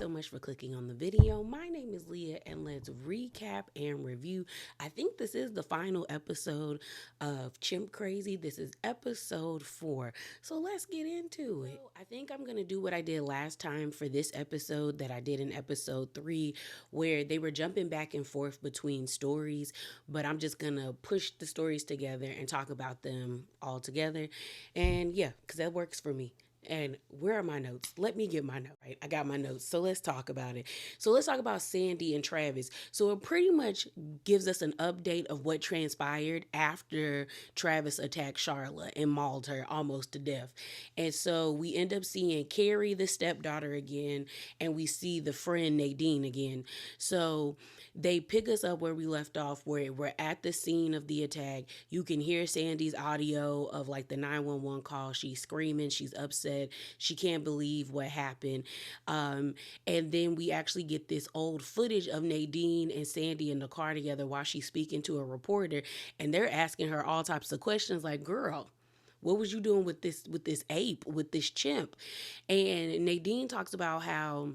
so much for clicking on the video. My name is Leah, and let's recap and review. I think this is the final episode of Chimp Crazy. This is episode 4. So let's get into it. I think I'm going to do what I did last time for this episode that I did in episode 3, where they were jumping back and forth between stories, but I'm just going to push the stories together and talk about them all together. And yeah, because that works for me. And where are my notes? Let me get my note. Right, I got my notes. So let's talk about it. So let's talk about Sandy and Travis. So it pretty much gives us an update of what transpired after Travis attacked Charlotte and mauled her almost to death. And so we end up seeing Carrie, the stepdaughter, again, and we see the friend Nadine again. So they pick us up where we left off, where we're at the scene of the attack. You can hear Sandy's audio of like the 911 call. She's screaming, she's upset, she can't believe what happened. And then we actually get this old footage of Nadine and Sandy in the car together while she's speaking to a reporter, and they're asking her all types of questions like, girl, what was you doing with this ape, with this chimp? And Nadine talks about how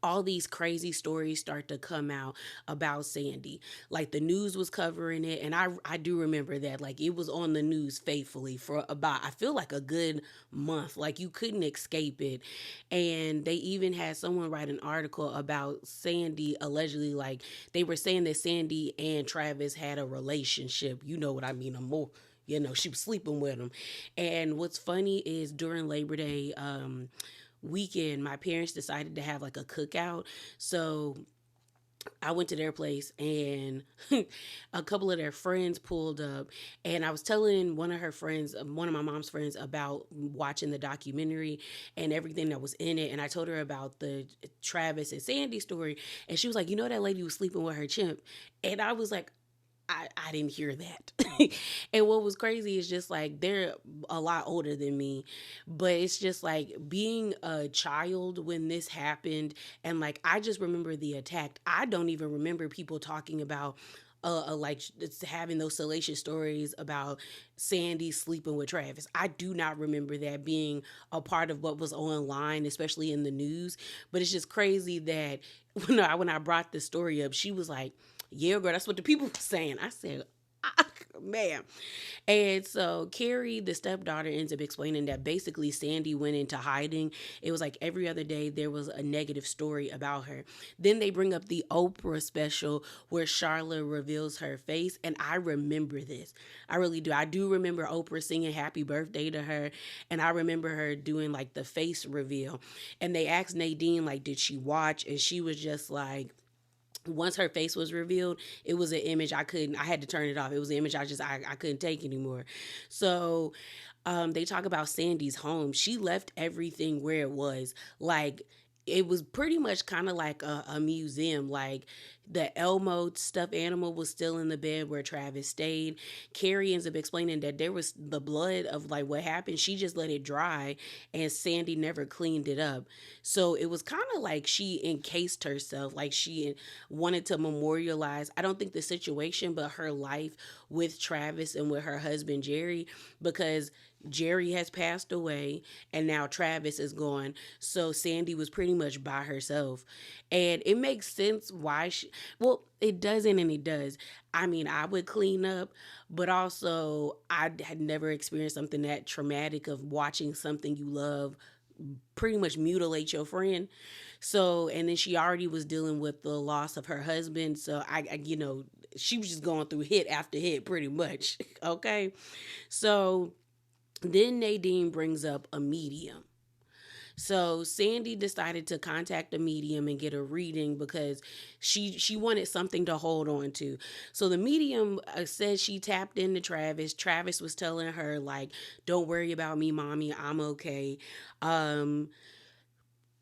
all these crazy stories start to come out about Sandy. Like the news was covering it, and I do remember that. Like it was on the news faithfully for about, I feel like, a good month. Like you couldn't escape it. And they even had someone write an article about Sandy allegedly, like they were saying that Sandy and Travis had a relationship. You know what I mean? A more, she was sleeping with him. And what's funny is during Labor Day weekend, my parents decided to have like a cookout. So I went to their place, and a couple of their friends pulled up, and I was telling one of her friends, one of my mom's friends, about watching the documentary and everything that was in it. And I told her about the Travis and Sandy story, and she was like, that lady was sleeping with her chimp. And I was like, I didn't hear that. And what was crazy is just like they're a lot older than me, but it's just like being a child when this happened. And like I just remember the attack. I don't even remember people talking about like having those salacious stories about Sandy sleeping with Travis. I do not remember that being a part of what was online, especially in the news. But it's just crazy that when I brought this story up, she was like, yeah, girl, that's what the people were saying. I said, man. And so Carrie, the stepdaughter, ends up explaining that basically Sandy went into hiding. It was like every other day there was a negative story about her. Then they bring up the Oprah special where Charlotte reveals her face. And I remember this. I really do. I do remember Oprah singing happy birthday to her. And I remember her doing like the face reveal. And they asked Nadine, like, did she watch? And she was just like, once her face was revealed, it was an image I had to turn it off. It was an image I couldn't take anymore. So they talk about Sandy's home. She left everything where it was. Like it was pretty much kind of like a museum. Like the Elmo stuffed animal was still in the bed where Travis stayed. Carrie ends up explaining that there was the blood of like what happened. She just let it dry, and Sandy never cleaned it up. So it was kind of like she encased herself, like she wanted to memorialize, I don't think the situation, but her life with Travis and with her husband Jerry, because Jerry has passed away and now Travis is gone. So Sandy was pretty much by herself. And it makes sense why well, it doesn't and it does. I mean, I would clean up, but also I had never experienced something that traumatic of watching something you love pretty much mutilate your friend. So, and then she already was dealing with the loss of her husband. So she was just going through hit after hit pretty much. Okay. So then Nadine brings up a medium. So Sandy decided to contact a medium and get a reading because she wanted something to hold on to. So the medium said she tapped into Travis. Travis was telling her like, "Don't worry about me, mommy. I'm okay." Um,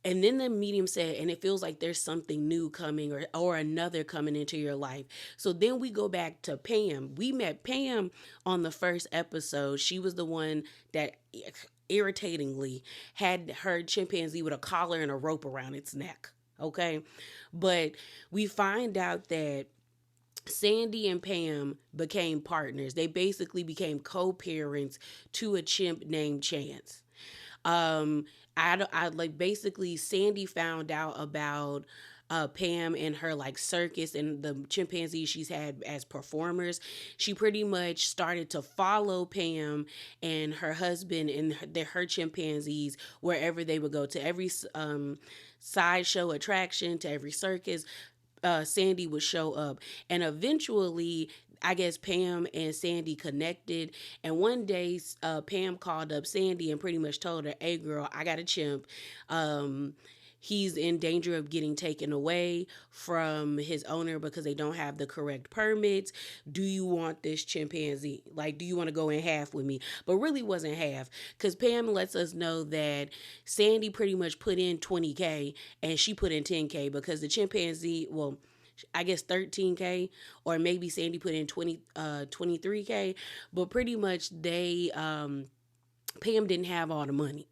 and then the medium said, and it feels like there's something new coming or another coming into your life. So then we go back to Pam. We met Pam on the first episode. She was the one that irritatingly had her chimpanzee with a collar and a rope around its neck. Okay. But we find out that Sandy and Pam became partners. They basically became co parents to a chimp named Chance. Um, I like basically Sandy found out about Pam and her like circus and the chimpanzees she's had as performers. She pretty much started to follow Pam and her husband and her chimpanzees wherever they would go, to every sideshow attraction, to every circus. Sandy would show up, and eventually I guess Pam and Sandy connected. And one day, Pam called up Sandy and pretty much told her, "Hey, girl, I got a chimp. Um, he's in danger of getting taken away from his owner because they don't have the correct permits. Do you want this chimpanzee? Like, do you want to go in half with me?" But really wasn't half, because Pam lets us know that Sandy pretty much put in 20K and she put in 10K because the chimpanzee, well, I guess 13K, or maybe Sandy put in 23K, but pretty much they Pam didn't have all the money.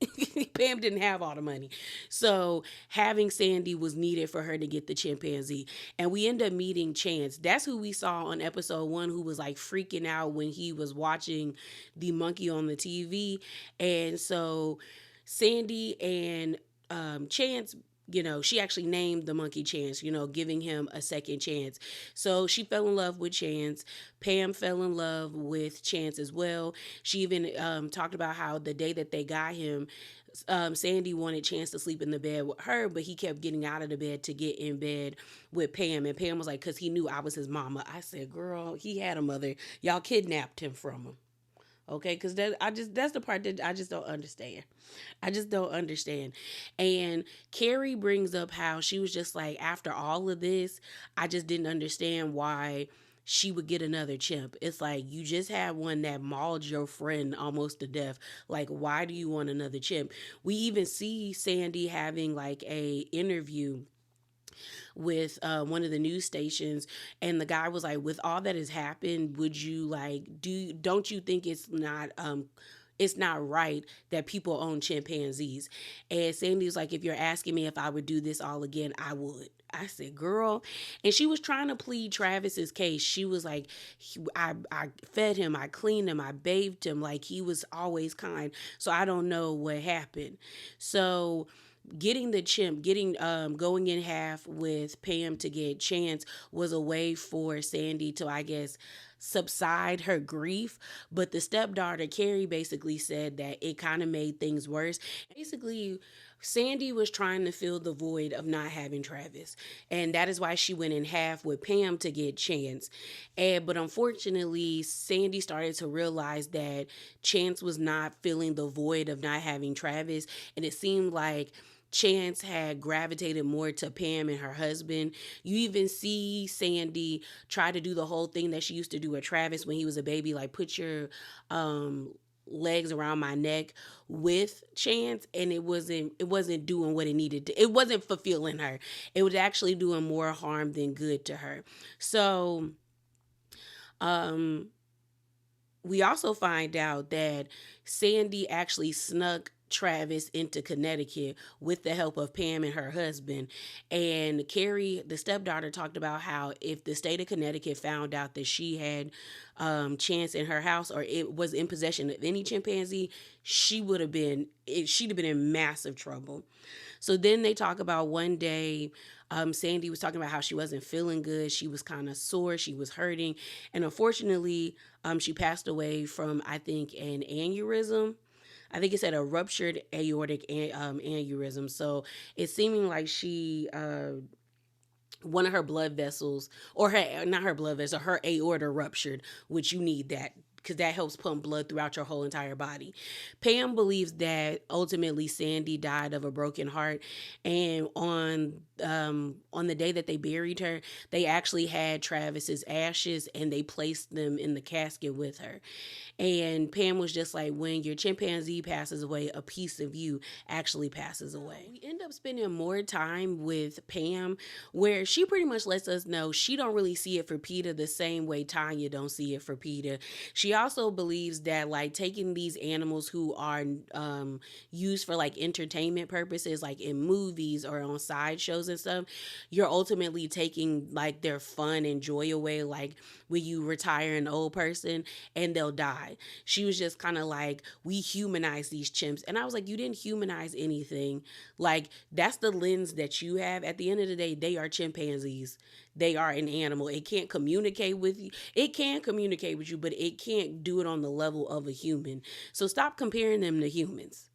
Pam didn't have all the money. So having Sandy was needed for her to get the chimpanzee. And we end up meeting Chance. That's who we saw on episode 1, who was like freaking out when he was watching the monkey on the TV. And so Sandy and Chance, she actually named the monkey Chance, giving him a second chance. So she fell in love with Chance. Pam fell in love with Chance as well. She even talked about how the day that they got him, Sandy wanted Chance to sleep in the bed with her, but he kept getting out of the bed to get in bed with Pam. And Pam was like, because he knew I was his mama. I said, girl, he had a mother. Y'all kidnapped him from him. Okay, because that's the part that I just don't understand. I just don't understand. And Carrie brings up how she was just like, after all of this, I just didn't understand why she would get another chimp. It's like, you just had one that mauled your friend almost to death. Like, why do you want another chimp? We even see Sandy having like a interview with one of the news stations, and the guy was like, with all that has happened, would you like, don't you think it's not right that people own chimpanzees? And Sandy was like, if you're asking me if I would do this all again, I would. I said, girl. And she was trying to plead Travis's case. She was like, I fed him, I cleaned him, I bathed him, like he was always kind. So I don't know what happened. So getting the chimp, going in half with Pam to get Chance was a way for Sandy to, I guess, subside her grief. But the stepdaughter, Carrie, basically said that it kind of made things worse. Basically, Sandy was trying to fill the void of not having Travis. And that is why she went in half with Pam to get Chance. But unfortunately, Sandy started to realize that Chance was not filling the void of not having Travis. And it seemed like Chance had gravitated more to Pam and her husband. You even see Sandy try to do the whole thing that she used to do with Travis when he was a baby, like put your legs around my neck with Chance, and it wasn't doing what it needed to. It wasn't fulfilling her. It was actually doing more harm than good to her. So we also find out that Sandy actually snuck Travis into Connecticut with the help of Pam and her husband. And Carrie, the stepdaughter, talked about how if the state of Connecticut found out that she had Chance in her house, or it was in possession of any chimpanzee, she'd have been in massive trouble. So then they talk about one day, Sandy was talking about how she wasn't feeling good. She was kind of sore. She was hurting. And unfortunately, she passed away from, I think, an aneurysm. I think it said a ruptured aortic aneurysm. So it's seeming like she, one of her blood vessels, or not her blood vessel, her aorta ruptured, which you need that because that helps pump blood throughout your whole entire body. Pam believes that ultimately Sandy died of a broken heart, and on the day that they buried her, they actually had Travis's ashes and they placed them in the casket with her. And Pam was just like, when your chimpanzee passes away, a piece of you actually passes away. We end up spending more time with Pam, where she pretty much lets us know she don't really see it for Peter the same way Tonia don't see it for Peter. She she also believes that like taking these animals who are used for like entertainment purposes, like in movies or on sideshows and stuff, you're ultimately taking like their fun and joy away. Like when you retire an old person and they'll die. She was just kind of like, we humanize these chimps. And I was like, you didn't humanize anything. Like, that's the lens that you have. At the end of the day, they are chimpanzees. They are an animal. It can't communicate with you. It can communicate with you, but it can't do it on the level of a human. So stop comparing them to humans.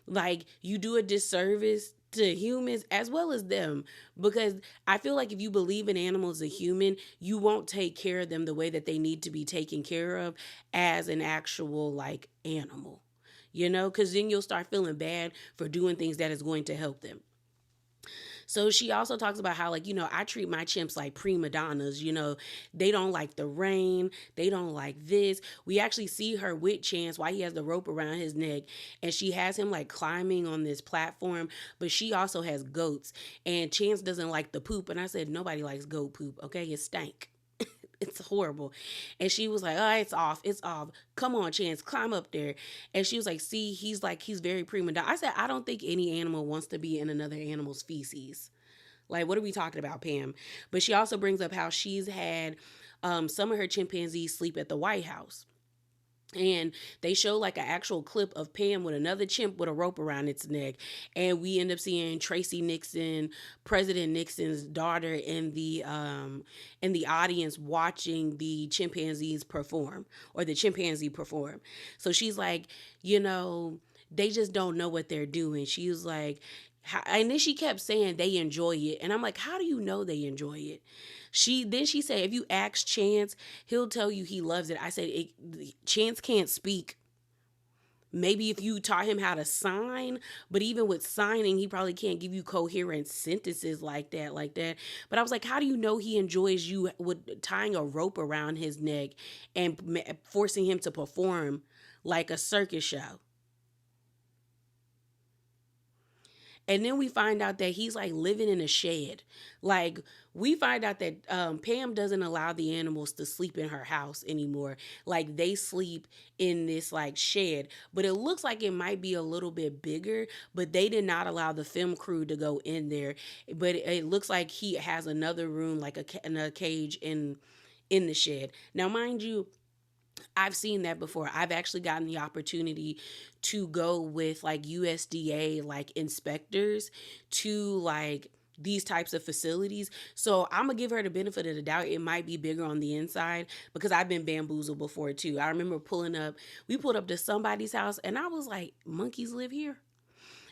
Like, you do a disservice to humans as well as them, because I feel like if you believe in animals as a human, you won't take care of them the way that they need to be taken care of as an actual like animal, because then you'll start feeling bad for doing things that is going to help them. So she also talks about how, like, I treat my chimps like prima donnas. They don't like the rain. They don't like this. We actually see her with Chance while he has the rope around his neck, and she has him like climbing on this platform, but she also has goats, and Chance doesn't like the poop. And I said, nobody likes goat poop, okay? It stank. It's horrible. And she was like, oh, it's off. It's off. Come on, Chance, climb up there. And she was like, see, he's very prima donna. I said, I don't think any animal wants to be in another animal's feces. Like, what are we talking about, Pam? But she also brings up how she's had some of her chimpanzees sleep at the White House. And they show like an actual clip of Pam with another chimp with a rope around its neck. And we end up seeing Tracy Nixon, President Nixon's daughter, in the audience watching the chimpanzees perform, or the chimpanzee perform. So she's like, they just don't know what they're doing. She was like, and then she kept saying they enjoy it. And I'm like, how do you know they enjoy it? She said, if you ask Chance, he'll tell you he loves it. I said, Chance can't speak. Maybe if you taught him how to sign, but even with signing, he probably can't give you coherent sentences like that. But I was like, how do you know he enjoys you with tying a rope around his neck and forcing him to perform like a circus show? And then we find out that he's like living in a shed. Like, we find out that Pam doesn't allow the animals to sleep in her house anymore. Like, they sleep in this like shed, but it looks like it might be a little bit bigger, but they did not allow the film crew to go in there. But it looks like he has another room, like a cage in the shed. Now, mind you, I've seen that before. I've actually gotten the opportunity to go with like USDA like inspectors to like these types of facilities. So I'm gonna give her the benefit of the doubt. It might be bigger on the inside, because I've been bamboozled before too. I remember we pulled up to somebody's house and I was like, monkeys live here?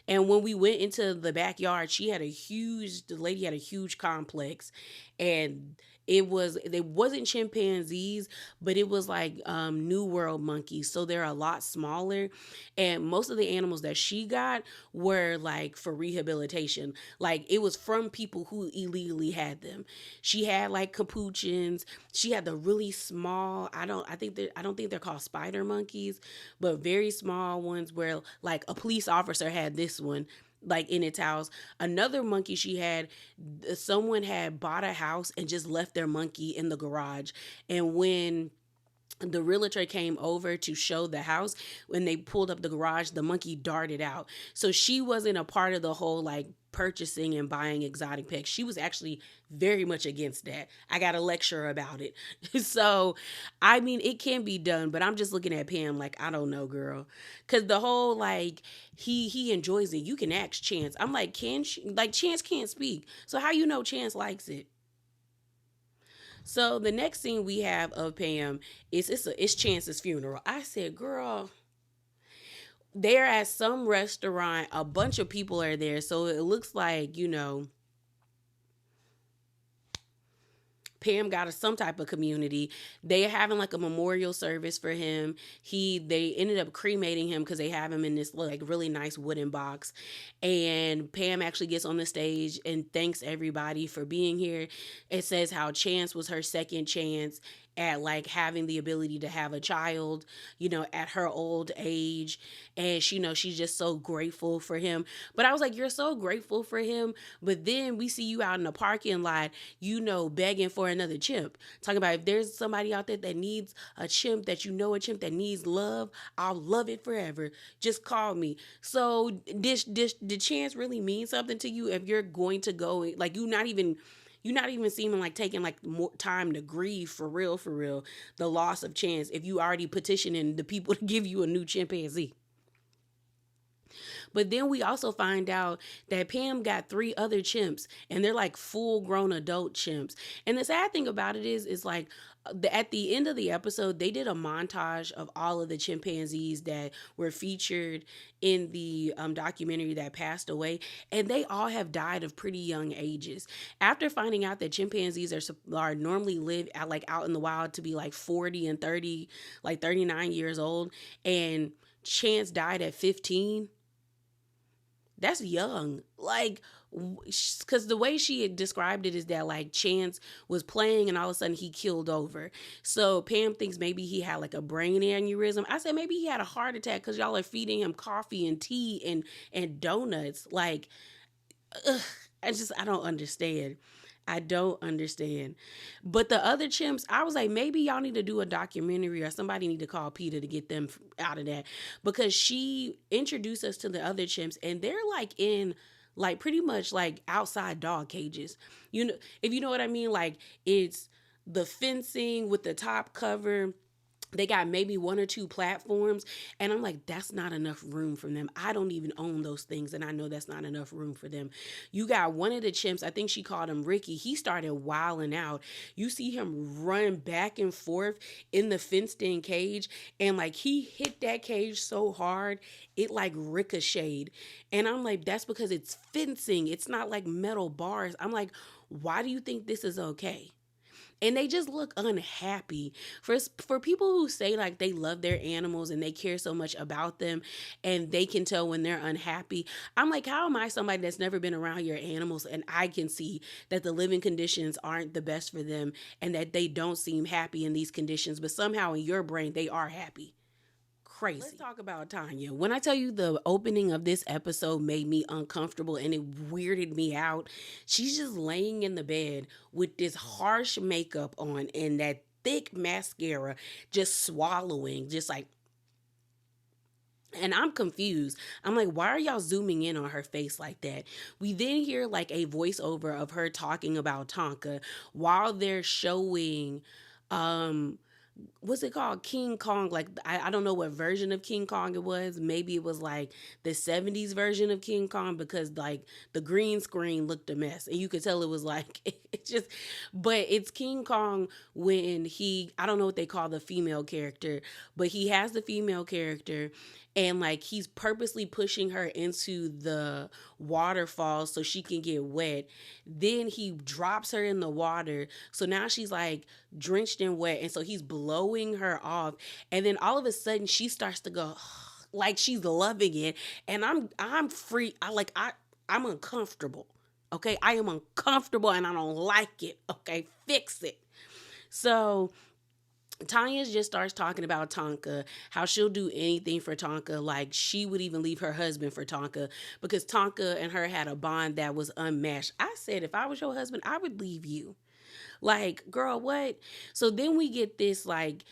And when we went into the backyard, the lady had a huge complex, and it wasn't chimpanzees, but it was like New World monkeys. So they're a lot smaller. And most of the animals that she got were like for rehabilitation. Like, it was from people who illegally had them. She had like capuchins. She had the really small, I don't think they're called spider monkeys, but very small ones where like a police officer had this one like in its house. Another monkey she had, someone had bought a house and just left their monkey in the garage. And when the realtor came over to show the house, when they pulled up the garage, the monkey darted out. So she wasn't a part of the whole like purchasing and buying exotic pets. She was actually very much against that. I got a lecture about it. So, I mean, it can be done, but I'm just looking at Pam like, I don't know, girl. Cause the whole like he enjoys it. You can ask Chance. I'm like, Chance can't speak. So how you know Chance likes it? So the next scene we have of Pam is it's Chance's funeral. I said, girl, they're at some restaurant. A bunch of people are there. So it looks like, Pam got some type of community. They are having like a memorial service for him. They ended up cremating him because they have him in this like really nice wooden box. And Pam actually gets on the stage and thanks everybody for being here. It says how Chance was her second chance, at like having the ability to have a child, at her old age. And she's just so grateful for him. But I was like, you're so grateful for him, but then we see you out in the parking lot, begging for another chimp. Talking about, if there's somebody out there that needs a chimp, a chimp that needs love, I'll love it forever. Just call me. So did Chance really mean something to you if you're going to go, like, you're not even seeming like taking like more time to grieve for real, the loss of Chance, if you already petitioning the people to give you a new chimpanzee. But then we also find out that Pam got three other chimps, and they're like full grown adult chimps. And the sad thing about it is like, at the end of the episode, they did a montage of all of the chimpanzees that were featured in the documentary that passed away, and they all have died of pretty young ages. After finding out that chimpanzees are normally live at, like, out in the wild to be like 40 and 30, like 39 years old, and Chance died at 15, that's young. Like, because the way she had described it is that, like, Chance was playing and all of a sudden he killed over. So Pam thinks maybe he had like a brain aneurysm. I said maybe he had a heart attack because y'all are feeding him coffee and tea and donuts. Like, ugh, I don't understand. I don't understand. But the other chimps, I was like, maybe y'all need to do a documentary, or somebody need to call Peter to get them out of that. Because she introduced us to the other chimps, and they're like in, like, pretty much like outside dog cages. If you know what I mean, like, it's the fencing with the top cover. They got maybe one or two platforms, and I'm like, that's not enough room for them. I don't even own those things, and I know that's not enough room for them. You got one of the chimps, I think she called him Ricky. He started wilding out. You see him run back and forth in the fenced-in cage, and like, he hit that cage so hard it like ricocheted. And I'm like, that's because it's fencing. It's not like metal bars. I'm like, why do you think this is okay? And they just look unhappy. For people who say like they love their animals and they care so much about them, and they can tell when they're unhappy, I'm like, how am I somebody that's never been around your animals, and I can see that the living conditions aren't the best for them and that they don't seem happy in these conditions, but somehow in your brain they are happy? Crazy. Let's talk about Tonia. When I tell you the opening of this episode made me uncomfortable and it weirded me out, she's just laying in the bed with this harsh makeup on and that thick mascara, just swallowing, just like, and I'm confused. I'm like, why are y'all zooming in on her face like that? We then hear like a voiceover of her talking about Tonka while they're showing what's it called? King Kong. Like, I don't know what version of King Kong it was. Maybe it was like the 70s version of King Kong, because like the green screen looked a mess and you could tell it was like, it just, but it's King Kong when I don't know what they call the female character, but he has the female character, and like he's purposely pushing her into the waterfall so she can get wet. Then he drops her in the water, so now she's like drenched in wet, and so he's blowing her off, and then all of a sudden she starts to go like she's loving it, and I'm free. I'm uncomfortable. Okay, I am uncomfortable and I don't like it. Okay, fix it. So Tanya just starts talking about Tonka, how she'll do anything for Tonka. Like, she would even leave her husband for Tonka because Tonka and her had a bond that was unmatched. I said, if I was your husband, I would leave you. Like, girl, what? So then we get this like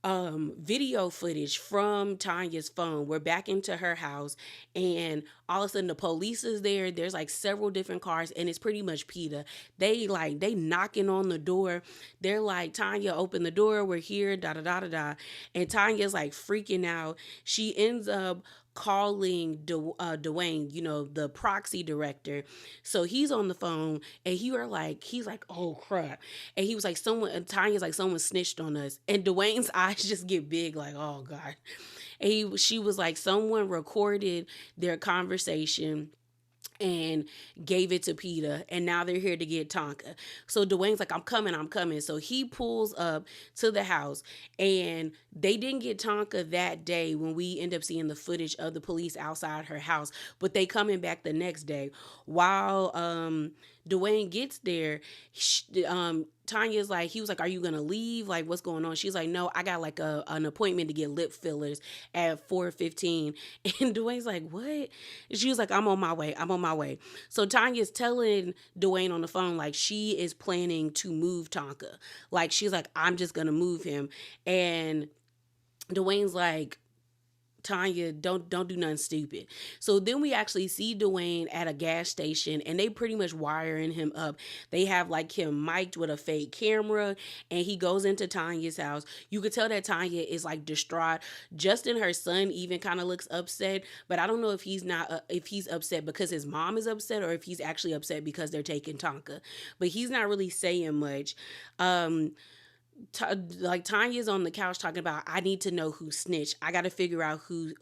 video footage from Tanya's phone. We're back into her house, and all of a sudden the police is there. There's like several different cars, and it's pretty much PETA. They knocking on the door. They're like, Tanya, open the door, we're here, da da da da da. And Tanya's like freaking out. She ends up calling Dwayne, the proxy director. So he's on the phone, and he's like, oh crap. And he was like, Tanya's like, someone snitched on us. And Dwayne's eyes just get big, like, oh God. And she was like, someone recorded their conversation and gave it to PETA, and now they're here to get Tonka. So Dwayne's like, I'm coming. So he pulls up to the house, and they didn't get Tonka that day when we end up seeing the footage of the police outside her house, but they coming back the next day while Dwayne gets there, Tanya's like, he was like, "Are you gonna leave? Like, what's going on?" She's like, "No, I got like an appointment to get lip fillers at 4:15." And Dwayne's like, "What?" And she was like, "I'm on my way. I'm on my way." So Tanya's telling Dwayne on the phone like she is planning to move Tonka. Like she's like, "I'm just gonna move him," and Dwayne's like, "Tanya, don't do nothing stupid." So then we actually see Dwayne at a gas station and they pretty much wiring him up. They have like him mic'd with a fake camera and he goes into Tanya's house. You could tell that Tanya is like distraught. Justin, her son, even kind of looks upset, but I don't know if he's not if he's upset because his mom is upset or if he's actually upset because they're taking Tonka. But he's not really saying much. Um T- like Tanya's on the couch talking about, I need to know who snitched. I got to figure out who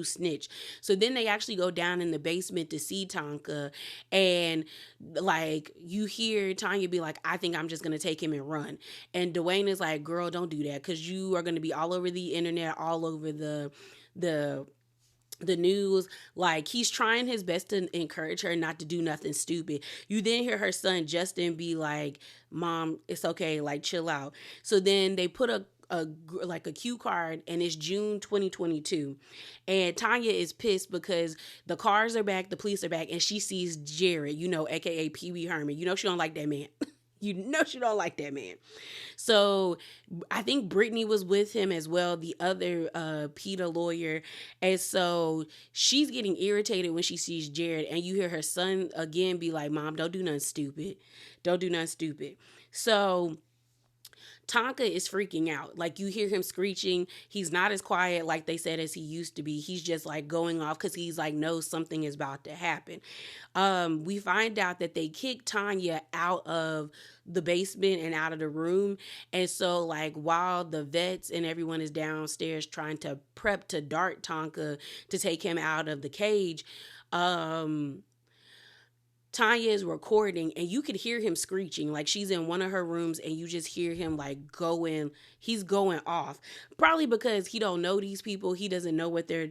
snitched. So then they actually go down in the basement to see Tonka, and like you hear Tanya be like, "I think I'm just gonna take him and run." And Dwayne is like, "Girl, don't do that because you are gonna be all over the internet, all over the the news." Like he's trying his best to encourage her not to do nothing stupid. You then hear her son Justin be like, "Mom, it's okay, like chill out." So then they put like a cue card and it's June 2022, and Tanya is pissed because the cars are back, the police are back, and she sees Jared, aka Pee-wee Herman. She don't like that man. She don't like that man. So I think Brittany was with him as well, the other PETA lawyer. And so she's getting irritated when she sees Jared. And you hear her son again be like, "Mom, don't do nothing stupid. Don't do nothing stupid." So Tonka is freaking out. Like you hear him screeching. He's not as quiet like they said as he used to be. He's just like going off because he's like knows something is about to happen. We find out that they kicked Tanya out of the basement and out of the room. And so like while the vets and everyone is downstairs trying to prep to dart Tonka to take him out of the cage, um Tanya is recording and you could hear him screeching. Like she's in one of her rooms and you just hear him like he's going off. Probably because he don't know these people. He doesn't know what they're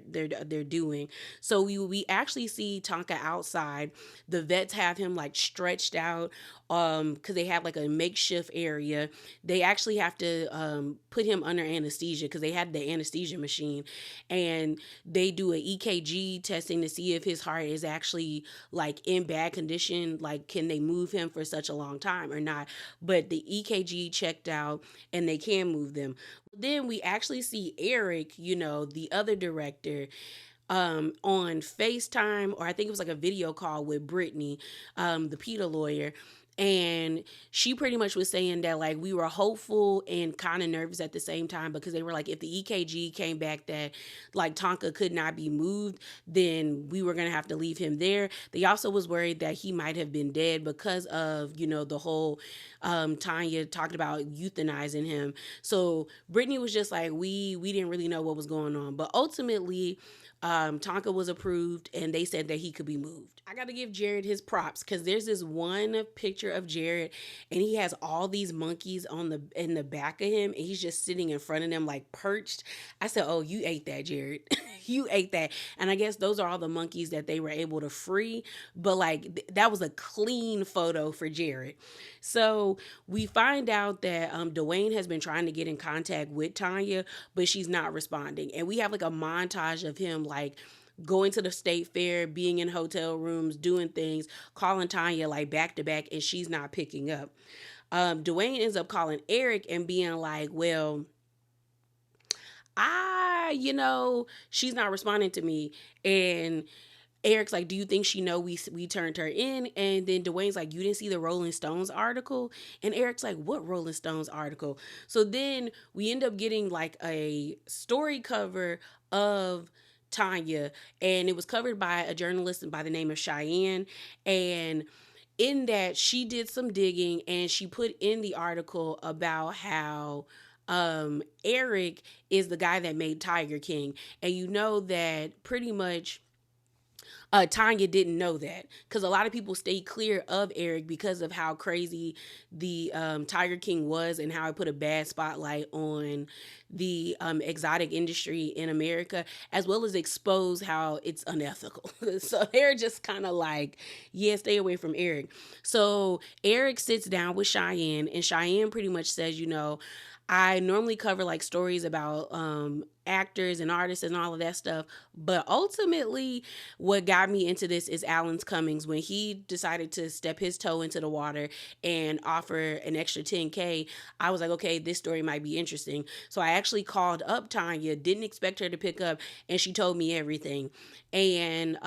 doing. So we actually see Tonka outside. The vets have him like stretched out because they have like a makeshift area. They actually have to put him under anesthesia because they had the anesthesia machine, and they do an EKG testing to see if his heart is actually like in bad condition, like can they move him for such a long time or not. But the EKG checked out and they can move them. Then we actually see Eric, the other director, on FaceTime, or I think it was like a video call with Brittany, the PETA lawyer. And she pretty much was saying that like we were hopeful and kind of nervous at the same time because they were like, if the EKG came back that like Tonka could not be moved, then we were gonna have to leave him there. They also was worried that he might have been dead because of the whole Tanya talked about euthanizing him. So Brittany was just like, we didn't really know what was going on, but ultimately Tonka was approved and they said that he could be moved. I got to give Jared his props because there's this one picture of Jared and he has all these monkeys in the back of him and he's just sitting in front of them like perched. I said, "Oh, you ate that, Jared." You ate that. And I guess those are all the monkeys that they were able to free, but like that was a clean photo for Jared. So we find out that Dwayne has been trying to get in contact with Tanya, but she's not responding. And we have like a montage of him like going to the state fair, being in hotel rooms, doing things, calling Tanya like back to back, and she's not picking up. Dwayne ends up calling Eric and being like, "Well, she's not responding to me." And Eric's like, "Do you think she know we turned her in?" And then Dwayne's like, "You didn't see the Rolling Stones article?" And Eric's like, "What Rolling Stones article?" So then we end up getting like a story cover of Tanya, and it was covered by a journalist by the name of Cheyenne. And in that, she did some digging and she put in the article about how Eric is the guy that made Tiger King. And you know that pretty much Tanya didn't know that because a lot of people stay clear of Eric because of how crazy the Tiger King was and how it put a bad spotlight on the exotic industry in America, as well as expose how it's unethical. So they're just kind of like, yeah, stay away from Eric. So Eric sits down with Cheyenne, and Cheyenne pretty much says, I normally cover like stories about actors and artists and all of that stuff. But ultimately, what got me into this is Alan's Cummings when he decided to step his toe into the water and offer an extra 10K. I was like, okay, this story might be interesting. So I actually called up Tanya, didn't expect her to pick up, and she told me everything. And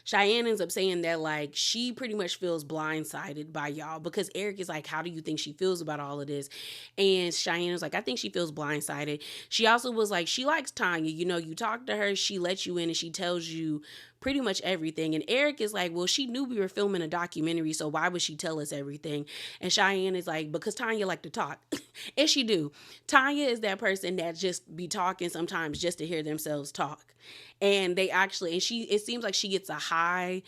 Cheyenne ends up saying that like she pretty much feels blindsided by y'all because Eric is like, how do you think she feels about all of this? And Cheyenne was like, I think she feels blindsided. She also was like, she likes Tanya. You talk to her, she lets you in and she tells you pretty much everything. And Eric is like, well, she knew we were filming a documentary, so why would she tell us everything? And Cheyenne is like, because Tanya like to talk. And she do. Tanya is that person that just be talking sometimes just to hear themselves talk. And they actually, and it seems like she gets a high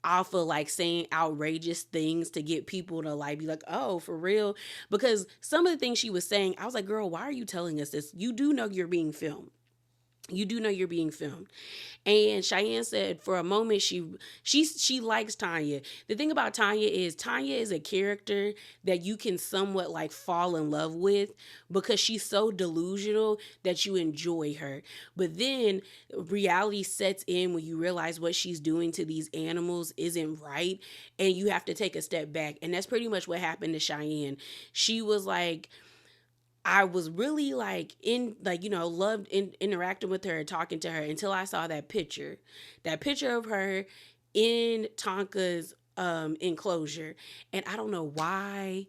off of like saying outrageous things to get people to like be like, oh, for real? Because some of the things she was saying, I was like, girl, why are you telling us this? You do know you're being filmed. You do know you're being filmed. And Cheyenne said for a moment she likes Tanya. The thing about Tanya is a character that you can somewhat like fall in love with because she's so delusional that you enjoy her. But then reality sets in when you realize what she's doing to these animals isn't right, and you have to take a step back. And that's pretty much what happened to Cheyenne. She was like, I was really like loved interacting with her and talking to her until I saw that picture of her in Tonka's enclosure. And I don't know why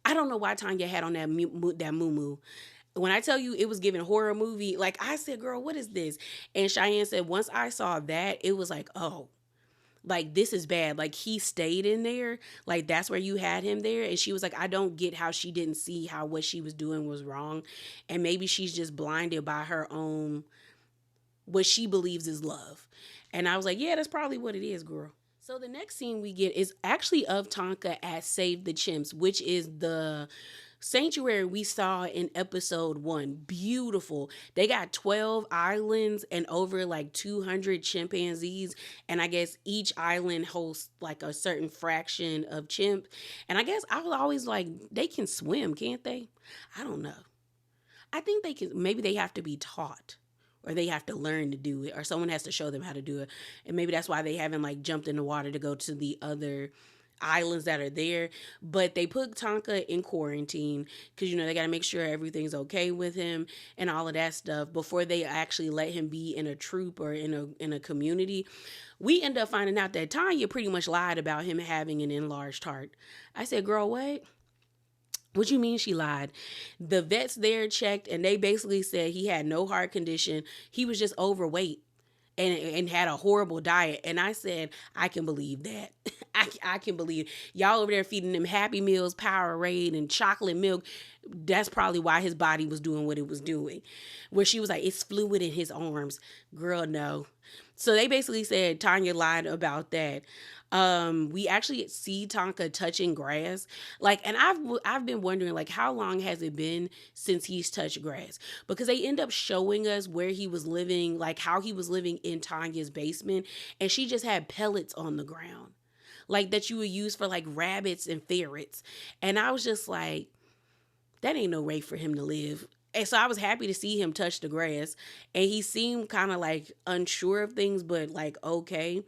Tanya had on that muumuu. When I tell you it was giving horror movie, like I said, girl, what is this? And Cheyenne said once I saw that, it was like, oh, like this is bad. Like he stayed in there, like that's where you had him there. And she was like, I don't get how she didn't see how what she was doing was wrong, and maybe she's just blinded by her own what she believes is love. And I was like, yeah, that's probably what it is, girl. So the next scene we get is actually of Tonka at Save the Chimps, which is the sanctuary we saw in episode 1. Beautiful. They got 12 islands and over like 200 chimpanzees, and I guess each island hosts like a certain fraction of chimp. And I guess I was always like, they can swim, can't they? I don't know. I think they can. Maybe they have to be taught, or they have to learn to do it, or someone has to show them how to do it. And maybe that's why they haven't like jumped in the water to go to the other islands that are there. But they put Tonka in quarantine because they got to make sure everything's okay with him and all of that stuff before they actually let him be in a troop or in a community. We end up finding out that Tanya pretty much lied about him having an enlarged heart. I said, girl, what you mean she lied? The vets there checked and they basically said he had no heart condition. He was just overweight and had a horrible diet. And I said, I can believe that. I can believe y'all over there feeding him Happy Meals, Powerade, and chocolate milk. That's probably why his body was doing what it was doing. Where she was like, it's fluid in his arms. Girl, no. So they basically said Tanya lied about that. We actually see Tonka touching grass. Like, and I've been wondering, like, how long has it been since he's touched grass? Because they end up showing us where he was living, like how he was living in Tanya's basement, and she just had pellets on the ground, like that you would use for like rabbits and ferrets. And I was just like, that ain't no way for him to live. And so I was happy to see him touch the grass, and he seemed kind of like unsure of things, but like okay.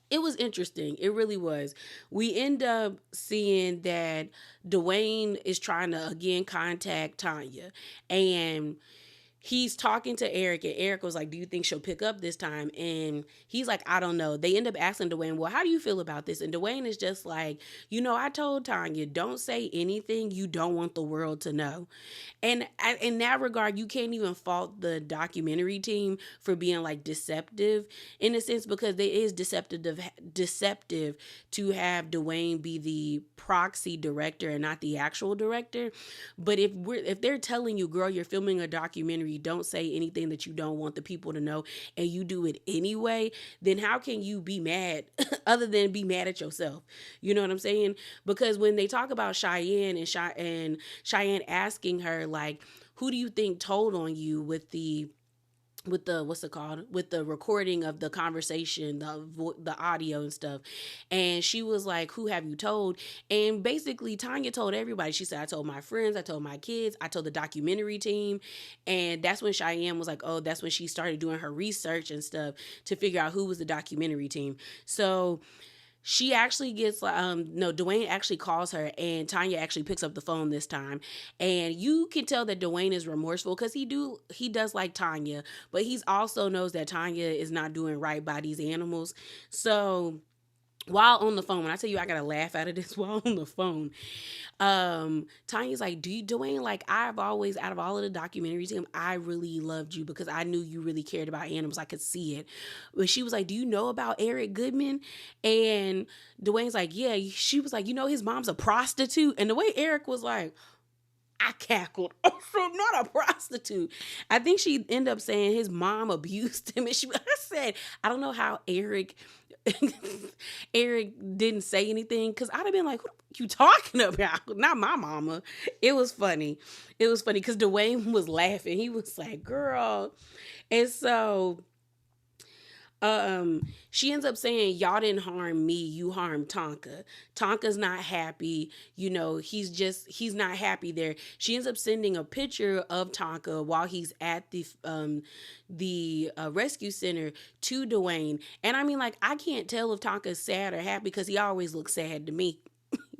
It was interesting. It really was. We end up seeing that Dwayne is trying to again contact Tanya, and he's talking to Eric, and Eric was like, do you think she'll pick up this time? And he's like, I don't know. They end up asking Dwayne, well, how do you feel about this? And Dwayne is just like, I told Tanya, don't say anything you don't want the world to know. And in that regard, you can't even fault the documentary team for being like deceptive in a sense, because it is deceptive to have Dwayne be the proxy director and not the actual director. But if they're telling you, girl, you're filming a documentary, you don't say anything that you don't want the people to know, and you do it anyway, then how can you be mad other than be mad at yourself? You know what I'm saying? Because when they talk about Cheyenne and Cheyenne asking her like, who do you think told on you with the what's it called, with the recording of the conversation, the audio and stuff, and she was like, who have you told? And basically Tonia told everybody. She said, I told my friends, I told my kids, I told the documentary team. And that's when Cheyenne was like, oh, that's when she started doing her research and stuff to figure out who was the documentary team. So she actually gets no, Dwayne actually calls her, and Tonia actually picks up the phone this time, and you can tell that Dwayne is remorseful because he does like Tonia, but he's also knows that Tonia is not doing right by these animals. So while on the phone, when I tell you I gotta laugh out of this, while on the phone, Tanya's like, do you, Dwayne, like, I've always, out of all of the documentaries, I really loved you because I knew you really cared about animals. I could see it. But she was like, do you know about Eric Goodman? And Dwayne's like, yeah. She was like, you know, his mom's a prostitute. And the way Eric was like, I cackled. Oh, so not a prostitute. I think she ended up saying his mom abused him. And I said, I don't know how Eric Eric didn't say anything, because I'd have been like, what are you talking about? Not my mama. It was funny. It was funny because Dwayne was laughing. He was like, girl. And so she ends up saying, y'all didn't harm me, you harmed Tonka. Tonka's not happy, you know, he's not happy there. She ends up sending a picture of Tonka while he's at the rescue center to Dwayne. And I mean, like, I can't tell if Tonka's sad or happy because he always looks sad to me.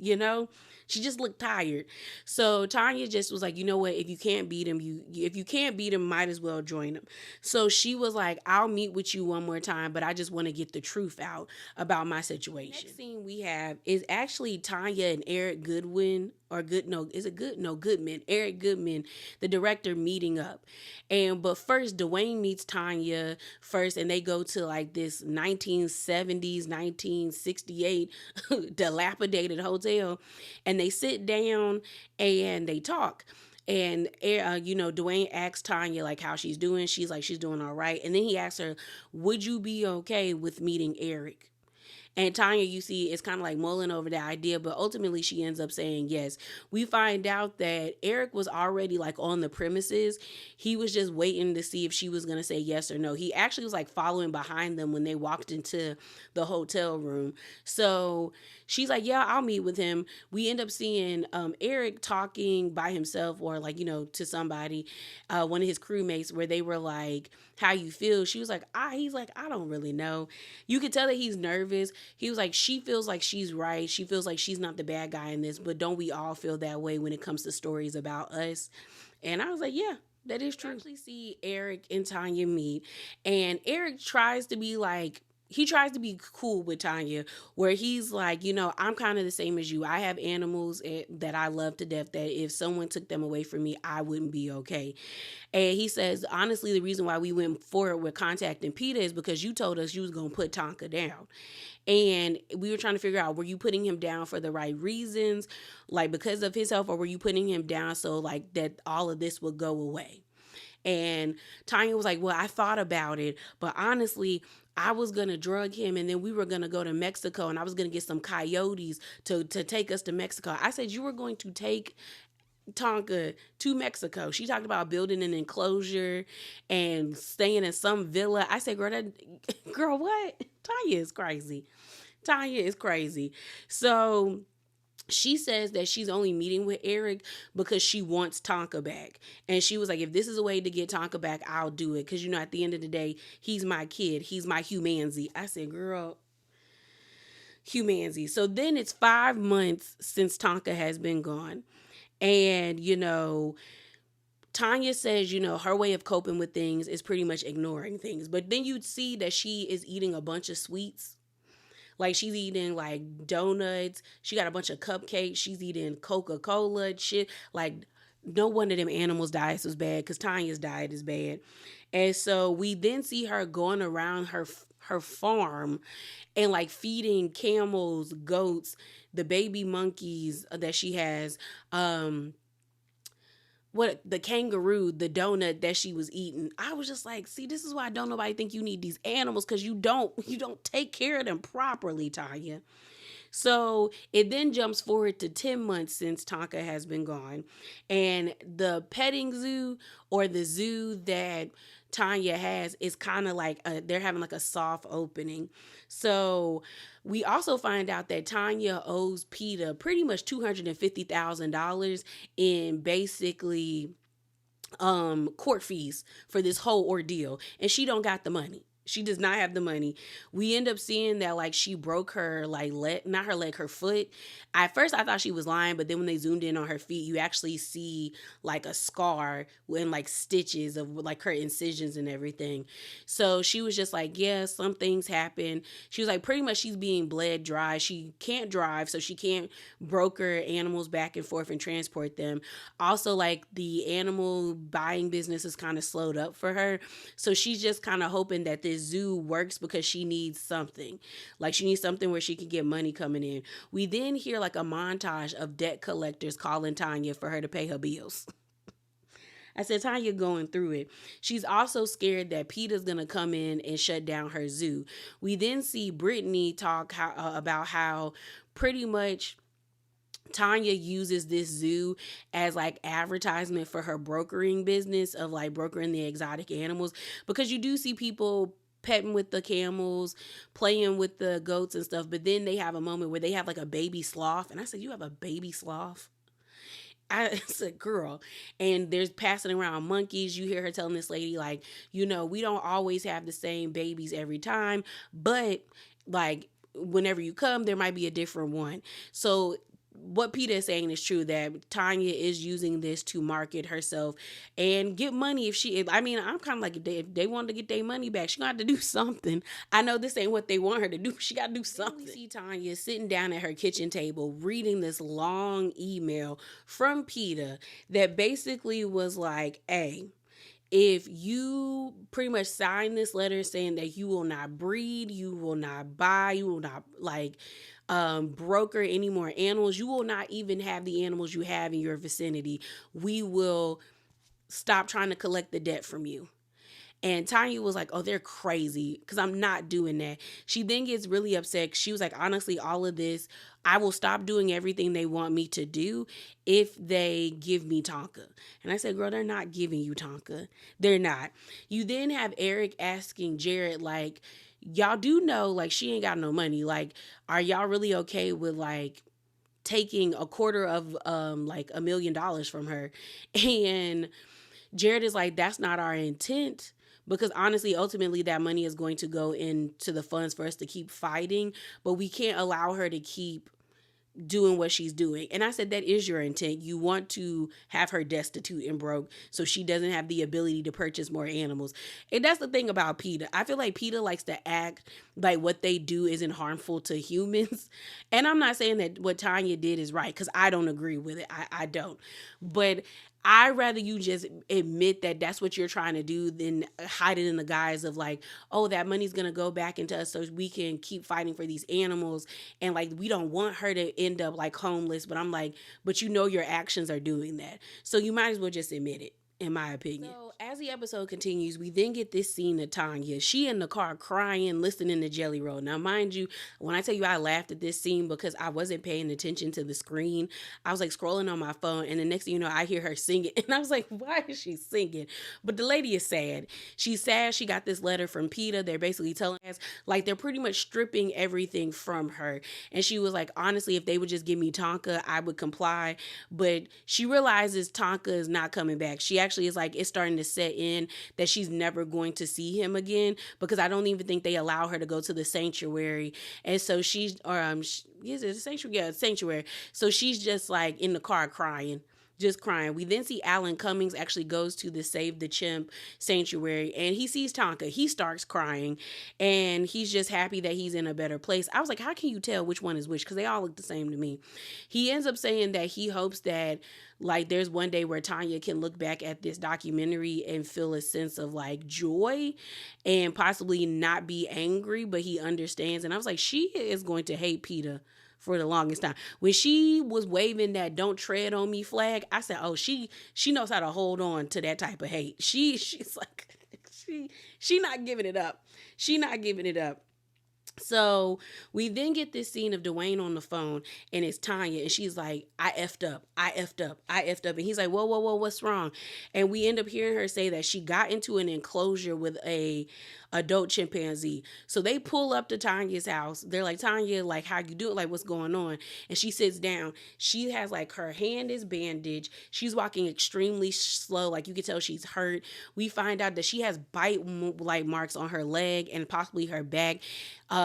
You know, she just looked tired. So Tonia just was like, you know what, if you can't beat him, if you can't beat him, might as well join him. So she was like, I'll meet with you one more time, but I just want to get the truth out about my situation. Next scene we have is actually Tonia and Eric Goodwin, or good no, is it good? No, Goodman. Eric Goodman, the director, meeting up. But first Dwayne meets Tonia first, and they go to like this 1970s, 1968 dilapidated hotel, and they sit down and they talk. And you know, Dwayne asks Tonia like how she's doing. She's like, she's doing all right. And then he asks her, would you be okay with meeting Eric? And Tonia, you see, is kind of like mulling over the idea, but ultimately she ends up saying yes. We find out that Eric was already like on the premises. He was just waiting to see if she was going to say yes or no. He actually was like following behind them when they walked into the hotel room. So she's like, yeah, I'll meet with him. We end up seeing Eric talking by himself, or like, you know, to somebody, one of his crewmates, where they were like, how you feel? She was like, he's like, I don't really know. You could tell that he's nervous. He was like, she feels like she's right. She feels like she's not the bad guy in this, but don't we all feel that way when it comes to stories about us? And I was like, yeah, that is true. You actually see Eric and Tonia meet, and Eric tries to be like, he tries to be cool with Tonia, where he's like, you know, I'm kind of the same as you. I have animals that I love to death, that if someone took them away from me, I wouldn't be okay. And he says, honestly, the reason why we went forward with contacting PETA is because you told us you was going to put Tonka down. And we were trying to figure out, were you putting him down for the right reasons, like because of his health, or were you putting him down so like that all of this would go away? And Tonia was like, well, I thought about it, but honestly, I was going to drug him, and then we were going to go to Mexico, and I was going to get some coyotes to take us to Mexico. I said, you were going to take Tonka to Mexico. She talked about building an enclosure and staying in some villa. I said, girl, what? Tonia is crazy. Tonia is crazy. So she says that she's only meeting with Eric because she wants Tonka back. And she was like, if this is a way to get Tonka back, I'll do it. Because, you know, at the end of the day, he's my kid. He's my humanzy. I said, girl, humanzy. So then it's 5 months since Tonka has been gone. And, you know, Tonia says, you know, her way of coping with things is pretty much ignoring things. But then you'd see that she is eating a bunch of sweets. Like, she's eating like donuts. She got a bunch of cupcakes. She's eating Coca-Cola shit. Like, no one of them animals' diets was bad, because Tonia's diet is bad. And so we then see her going around her farm and like feeding camels, goats, the baby monkeys that she has, what the kangaroo, the donut that she was eating. I was just like, see, this is why don't nobody think you need these animals, because you don't take care of them properly, Tanya. So it then jumps forward to 10 months since Tonka has been gone. And the petting zoo, or the zoo that Tanya has, is kind of like they're having like a soft opening. So we also find out that Tanya owes PETA pretty much $250,000 in basically court fees for this whole ordeal, and she don't got the money. She does not have the money. We end up seeing that like she broke her like leg, not her leg, her foot. At first I thought she was lying, but then when they zoomed in on her feet, you actually see like a scar and like stitches of like her incisions and everything. So she was just like, yeah, some things happen. She was like, pretty much she's being bled dry. She can't drive, so she can't broker animals back and forth and transport them. Also, like the animal buying business is kind of slowed up for her. So she's just kind of hoping that this zoo works, because she needs something. Like she needs something where she can get money coming in. We then hear like a montage of debt collectors calling Tanya for her to pay her bills. I said, Tanya going through it. She's also scared that PETA's going to come in and shut down her zoo. We then see Brittany talk about how pretty much Tanya uses this zoo as like advertisement for her brokering business of like brokering the exotic animals, because you do see people petting with the camels, playing with the goats and stuff, but then they have a moment where they have like a baby sloth, and I said, you have a baby sloth? I said, girl. And there's passing around monkeys. You hear her telling this lady, like, we don't always have the same babies every time, but like whenever you come, there might be a different one. So what Peter is saying is true, that Tanya is using this to market herself and get money. I mean, I'm kind of like, if they want to get their money back, she got to do something. I know this ain't what they want her to do. She got to do something. We see Tanya sitting down at her kitchen table reading this long email from Peter that basically was like, hey, if you pretty much sign this letter saying that you will not breed, you will not buy, you will not broker any more animals, you will not even have the animals you have in your vicinity, we will stop trying to collect the debt from you. And Tanya was like, oh, they're crazy, because I'm not doing that. She then gets really upset. She was like, honestly, all of this, I will stop doing everything they want me to do if they give me Tonka. And I said, girl, they're not giving you Tonka. They're not. You then have Eric asking Jared, like, y'all do know, like, she ain't got no money. Like, are y'all really okay with, like, taking a quarter of, like, $1 million from her? And Jared is like, that's not our intent. Because honestly, ultimately, that money is going to go into the funds for us to keep fighting. But we can't allow her to keep doing what she's doing. And I said, that is your intent. You want to have her destitute and broke so she doesn't have the ability to purchase more animals. And that's the thing about PETA. I feel like PETA likes to act like what they do isn't harmful to humans. And I'm not saying that what Tanya did is right, because I don't agree with it. I don't. But I rather you just admit that that's what you're trying to do than hide it in the guise of like, oh, that money's going to go back into us so we can keep fighting for these animals. And like, we don't want her to end up like homeless. But I'm like, but your actions are doing that. So you might as well just admit it, in my opinion. So as the episode continues, we then get this scene of Tanya. She in the car crying, listening to Jelly Roll. Now, mind you, when I tell you I laughed at this scene because I wasn't paying attention to the screen, I was like scrolling on my phone, and the next thing you know, I hear her singing, and I was like, why is she singing? But the lady is sad. She's sad. She got this letter from PETA. They're basically telling us, like, they're pretty much stripping everything from her. And she was like, honestly, if they would just give me Tonka, I would comply. But she realizes Tonka is not coming back. She actually is like, it's starting to set in that she's never going to see him again, because I don't even think they allow her to go to the sanctuary. And so she's, is it a sanctuary? Yeah, sanctuary. So she's just like in the car crying. Just crying. We then see Alan Cummings actually goes to the Save the Chimp sanctuary, and he sees Tonka. He starts crying, and he's just happy that he's in a better place. I was like, how can you tell which one is which? Because they all look the same to me. He ends up saying that he hopes that Like there's one day where Tonia can look back at this documentary and feel a sense of like joy and possibly not be angry, but he understands. And I was like, she is going to hate PETA for the longest time. When she was waving that "Don't tread on me" flag, I said, "Oh, she knows how to hold on to that type of hate. She's like she not giving it up. She not giving it up." So we then get this scene of Dwayne on the phone, and it's Tonia, and she's like, "I effed up, I effed up, I effed up." And he's like, "Whoa, whoa, whoa, what's wrong?" And we end up hearing her say that she got into an enclosure with a adult chimpanzee. So they pull up to Tanya's house. They're like, "Tonia, like, how you doing? Like, what's going on?" And she sits down. She has like her hand is bandaged. She's walking extremely slow. Like you can tell she's hurt. We find out that she has bite like marks on her leg and possibly her back.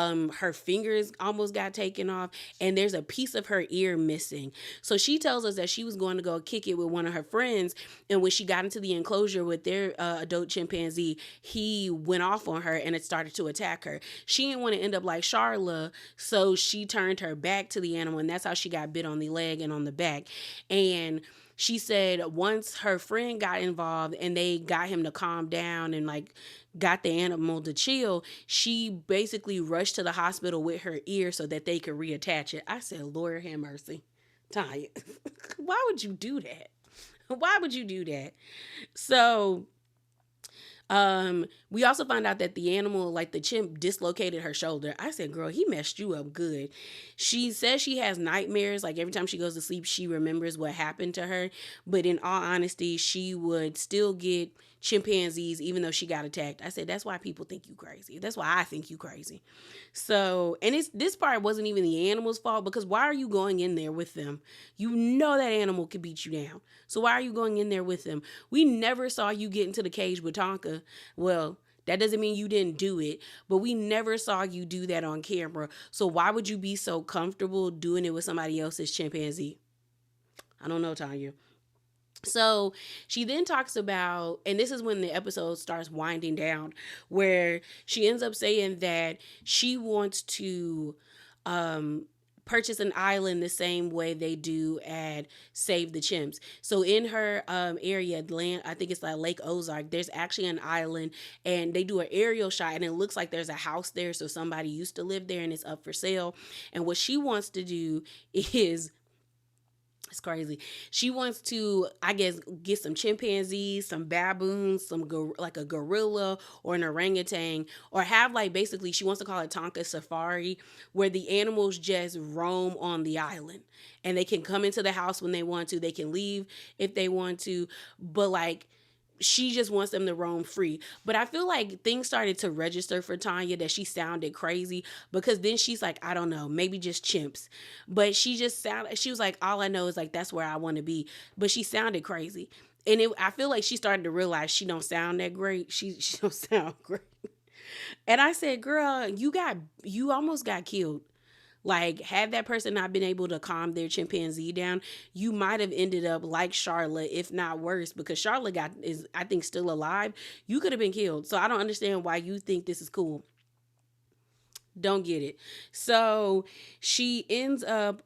Her fingers almost got taken off, and there's a piece of her ear missing. So she tells us that she was going to go kick it with one of her friends, and when she got into the enclosure with their adult chimpanzee, he went off on her and it started to attack her. She didn't want to end up like Charla, so she turned her back to the animal, and that's how she got bit on the leg and on the back. And she said once her friend got involved and they got him to calm down and like got the animal to chill, she basically rushed to the hospital with her ear so that they could reattach it. I said, Lord have mercy. Tanya, why would you do that? Why would you do that? So we also found out that the animal, like the chimp, dislocated her shoulder. I said, girl, he messed you up good. She says she has nightmares. Like every time she goes to sleep, she remembers what happened to her. But in all honesty, she would still get chimpanzees even though she got attacked. I said, that's why people think you crazy. That's why I think you crazy. So, and this part wasn't even the animal's fault, because why are you going in there with them? You know that animal could beat you down. So why are you going in there with them? We never saw you get into the cage with Tonka. Well, that doesn't mean you didn't do it, but we never saw you do that on camera. So why would you be so comfortable doing it with somebody else's chimpanzee? I don't know, Tanya. So she then talks about, and this is when the episode starts winding down, where she ends up saying that she wants to purchase an island the same way they do at Save the Chimps. So in her area, land, I think it's like Lake Ozark, there's actually an island, and they do an aerial shot, and it looks like there's a house there. So somebody used to live there, and it's up for sale. And what she wants to do is, it's crazy. She wants to, I guess, get some chimpanzees, some baboons, like a gorilla or an orangutan, or have like basically, she wants to call it Tonka Safari, where the animals just roam on the island and they can come into the house when they want to. They can leave if they want to, but like, she just wants them to roam free. But I feel like things started to register for Tanya that she sounded crazy, because then she's like, I don't know, maybe just chimps. But she was like, all I know is like, that's where I want to be. But she sounded crazy. And I feel like she started to realize she don't sound that great. She don't sound great. And I said, girl, you almost got killed. Like, had that person not been able to calm their chimpanzee down, you might have ended up like Charlotte, if not worse, because Charlotte is, I think, still alive. You could have been killed. So I don't understand why you think this is cool. Don't get it. So she ends up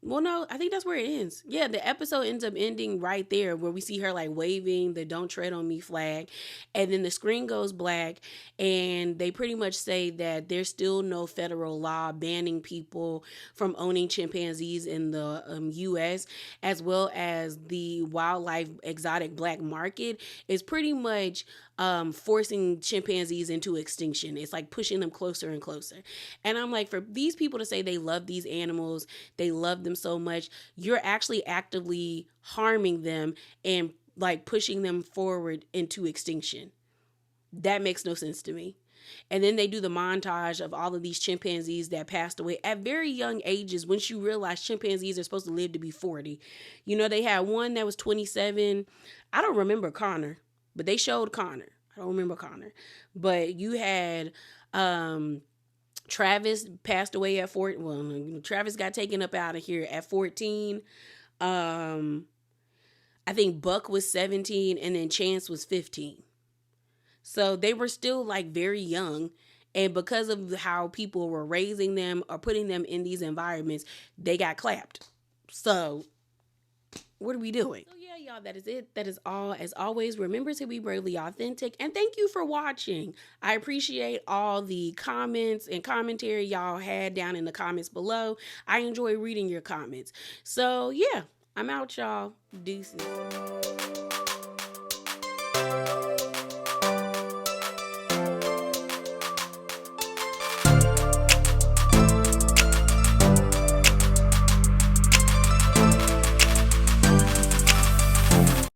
well, no, I think that's where it ends. Yeah, the episode ends up ending right there, where we see her like waving the "Don't Tread on Me" flag, and then the screen goes black, and they pretty much say that there's still no federal law banning people from owning chimpanzees in the U.S., as well as the wildlife exotic black market is pretty much forcing chimpanzees into extinction. It's like pushing them closer and closer. And I'm like, for these people to say they love these animals, they love them so much, you're actually actively harming them and like pushing them forward into extinction. That makes no sense to me. And then they do the montage of all of these chimpanzees that passed away at very young ages, once you realize chimpanzees are supposed to live to be 40. You know, they had one that was 27. I don't remember Connor, but they showed Connor. I don't remember Connor. But you had Travis passed away at 14. Well, Travis got taken up out of here at 14. I think Buck was 17, and then Chance was 15. So they were still like very young. And because of how people were raising them or putting them in these environments, they got clapped. So What are we doing? So yeah, y'all, that is it. That is all. As always, remember to be bravely authentic. And thank you for watching. I appreciate all the comments and commentary y'all had down in the comments below. I enjoy reading your comments. So yeah, I'm out, y'all. Deuces.